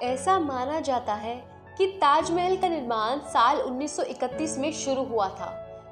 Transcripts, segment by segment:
ऐसा माना जाता है कि ताजमहल का निर्माण साल 1931 में शुरू हुआ था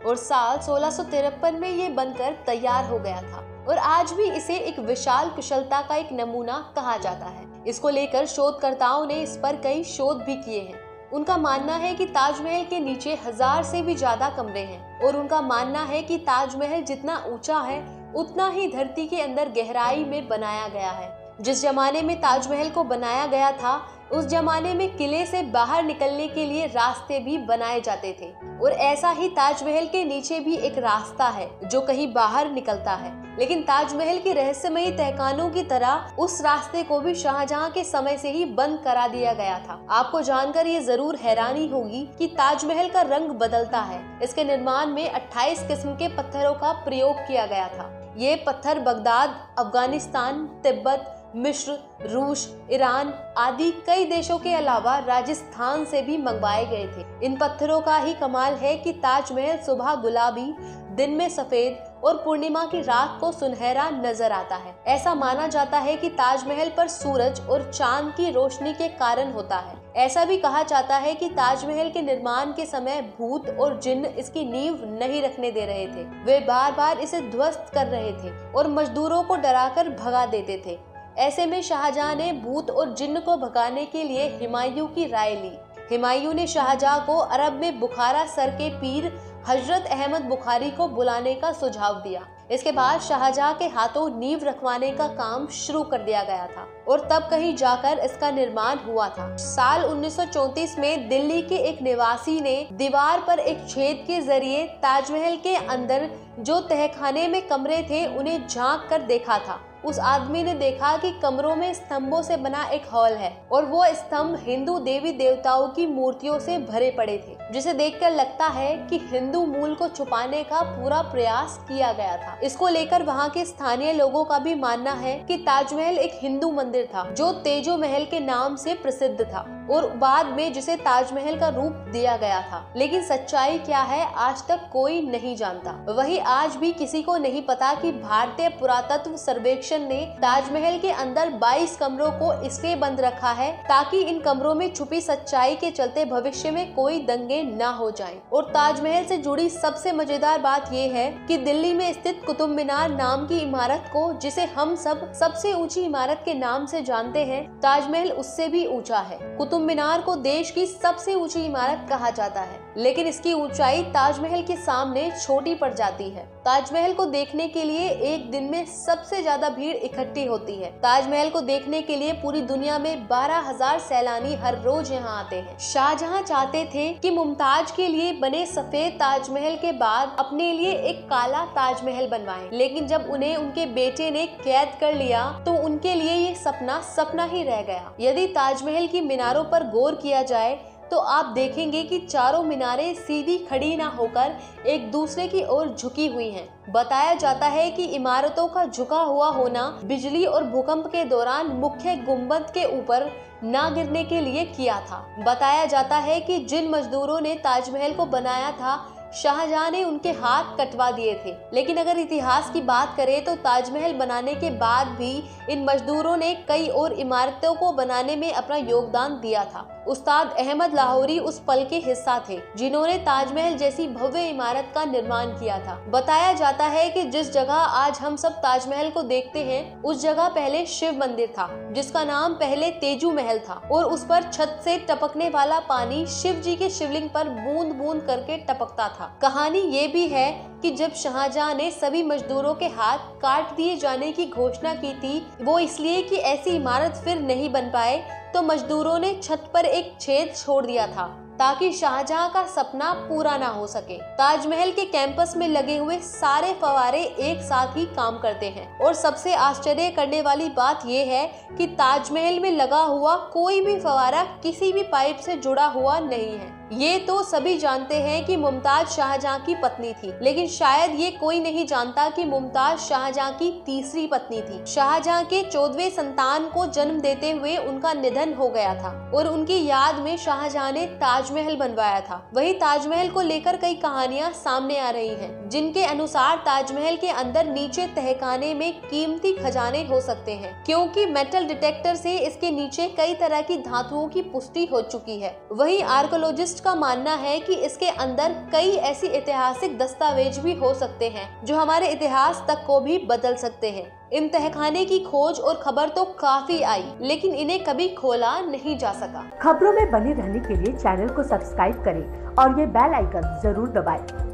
और साल 1653 में ये बनकर तैयार हो गया था और आज भी इसे एक विशाल कुशलता का एक नमूना कहा जाता है। इसको लेकर शोधकर्ताओं ने इस पर कई शोध भी किए हैं। उनका मानना है कि ताजमहल के नीचे 1000 से भी ज्यादा कमरे हैं और उनका मानना है कि ताजमहल जितना ऊंचा है उतना ही धरती के अंदर गहराई में बनाया गया है। जिस जमाने में ताजमहल को बनाया गया था उस जमाने में किले से बाहर निकलने के लिए रास्ते भी बनाए जाते थे और ऐसा ही ताजमहल के नीचे भी एक रास्ता है जो कहीं बाहर निकलता है। लेकिन ताजमहल की रहस्यमयी तहखानों की तरह उस रास्ते को भी शाहजहां के समय से ही बंद करा दिया गया था। आपको जानकर ये जरूर हैरानी होगी कि ताजमहल का रंग बदलता है। इसके निर्माण में 28 किस्म के पत्थरों का प्रयोग किया गया था। ये पत्थर बगदाद, अफगानिस्तान, तिब्बत, मिस्र, रूस, ईरान आदि कई देशों के अलावा राजस्थान से भी मंगवाए गए थे। इन पत्थरों का ही कमाल है कि ताजमहल सुबह गुलाबी, दिन में सफेद और पूर्णिमा की रात को सुनहरा नजर आता है। ऐसा माना जाता है कि ताजमहल पर सूरज और चांद की रोशनी के कारण होता है। ऐसा भी कहा जाता है कि ताजमहल के निर्माण के समय भूत और जिन्न इसकी नींव नहीं रखने दे रहे थे। वे बार बार इसे ध्वस्त कर रहे थे और मजदूरों को डराकर भगा देते थे। ऐसे में शाहजहां ने भूत और जिन्न को भगाने के लिए हुमायूं की राय ली। हुमायूं ने शाहजहां को अरब में बुखारा सर के पीर हजरत अहमद बुखारी को बुलाने का सुझाव दिया। इसके बाद शाहजहां के हाथों नींव रखवाने का काम शुरू कर दिया गया था और तब कहीं जाकर इसका निर्माण हुआ था। साल 1934 में दिल्ली के एक निवासी ने दीवार पर एक छेद के जरिए ताजमहल के अंदर जो तहखाने में कमरे थे उन्हें झांक कर देखा था। उस आदमी ने देखा कि कमरों में स्तंभों से बना एक हॉल है और वो स्तंभ हिंदू देवी देवताओं की मूर्तियों से भरे पड़े थे, जिसे देखकर लगता है कि हिंदू मूल को छुपाने का पूरा प्रयास किया गया था। इसको लेकर वहाँ के स्थानीय लोगों का भी मानना है कि ताजमहल एक हिंदू मंदिर था जो तेजो महल के नाम से प्रसिद्ध था और बाद में जिसे ताजमहल का रूप दिया गया था। लेकिन सच्चाई क्या है आज तक कोई नहीं जानता। वही आज भी किसी को नहीं पता कि भारतीय पुरातत्व सर्वेक्षण ने ताजमहल के अंदर 22 कमरों को इसलिए बंद रखा है ताकि इन कमरों में छुपी सच्चाई के चलते भविष्य में कोई दंगे न हो जाएं। और ताजमहल से जुड़ी सबसे मजेदार बात यह है कि दिल्ली में स्थित कुतुब मीनार नाम की इमारत को, जिसे हम सब सबसे ऊंची इमारत के नाम से जानते हैं, ताजमहल उससे भी ऊंचा है। कुतुब मीनार को देश की सबसे ऊंची इमारत कहा जाता है, लेकिन इसकी ऊंचाई ताजमहल के सामने छोटी पड़ जाती है। ताजमहल को देखने के लिए एक दिन में सबसे ज्यादा भीड़ इकट्ठी होती है। ताजमहल को देखने के लिए पूरी दुनिया में 12,000 सैलानी हर रोज यहाँ आते हैं। शाहजहां चाहते थे कि मुमताज के लिए बने सफेद ताजमहल के बाद अपने लिए एक काला ताजमहल बनवाएं, लेकिन जब उन्हें उनके बेटे ने कैद कर लिया तो उनके लिए ये सपना सपना ही रह गया। यदि ताजमहल की मीनारों पर गौर किया जाए तो आप देखेंगे कि चारों मीनारें सीधी खड़ी ना होकर एक दूसरे की ओर झुकी हुई हैं। बताया जाता है कि इमारतों का झुका हुआ होना बिजली और भूकंप के दौरान मुख्य गुंबद के ऊपर ना गिरने के लिए किया था। बताया जाता है कि जिन मजदूरों ने ताजमहल को बनाया था शाहजहां ने उनके हाथ कटवा दिए थे। लेकिन अगर इतिहास की बात करें तो ताजमहल बनाने के बाद भी इन मजदूरों ने कई और इमारतों को बनाने में अपना योगदान दिया था। उस्ताद अहमद लाहौरी उस पल के हिस्सा थे जिन्होंने ताजमहल जैसी भव्य इमारत का निर्माण किया था। बताया जाता है कि जिस जगह आज हम सब ताजमहल को देखते हैं उस जगह पहले शिव मंदिर था जिसका नाम पहले तेजू महल था और उस पर छत से टपकने वाला पानी शिव जी के शिवलिंग पर बूंद बूंद करके टपकता था। कहानी ये भी है कि जब शाहजहां ने सभी मजदूरों के हाथ काट दिए जाने की घोषणा की थी, वो इसलिए कि ऐसी इमारत फिर नहीं बन पाए, तो मजदूरों ने छत पर एक छेद छोड़ दिया था ताकि शाहजहां का सपना पूरा ना हो सके। ताजमहल के कैंपस में लगे हुए सारे फव्वारे एक साथ ही काम करते हैं और सबसे आश्चर्य करने वाली बात यह है कि ताजमहल में लगा हुआ कोई भी फव्वारा किसी भी पाइप से जुड़ा हुआ नहीं है। ये तो सभी जानते हैं कि मुमताज शाहजहां की पत्नी थी, लेकिन शायद ये कोई नहीं जानता कि मुमताज शाहजहां की तीसरी पत्नी थी। शाहजहां के 14वें संतान को जन्म देते हुए उनका निधन हो गया था और उनकी याद में शाहजहां ने ताजमहल बनवाया था। वही ताजमहल को लेकर कई कहानियां सामने आ रही हैं, जिनके अनुसार ताजमहल के अंदर नीचे तहखाने में कीमती खजाने हो सकते हैं, क्योंकि मेटल डिटेक्टर से इसके नीचे कई तरह की धातुओं की पुष्टि हो चुकी है। वहीं आर्कियोलॉजिस्ट का मानना है कि इसके अंदर कई ऐसी ऐतिहासिक दस्तावेज भी हो सकते हैं जो हमारे इतिहास तक को भी बदल सकते हैं। इन तहखाने की खोज और खबर तो काफी आई, लेकिन इन्हें कभी खोला नहीं जा सका। खबरों में बने रहने के लिए चैनल को सब्सक्राइब करें और ये बेल आइकन जरूर दबाएं।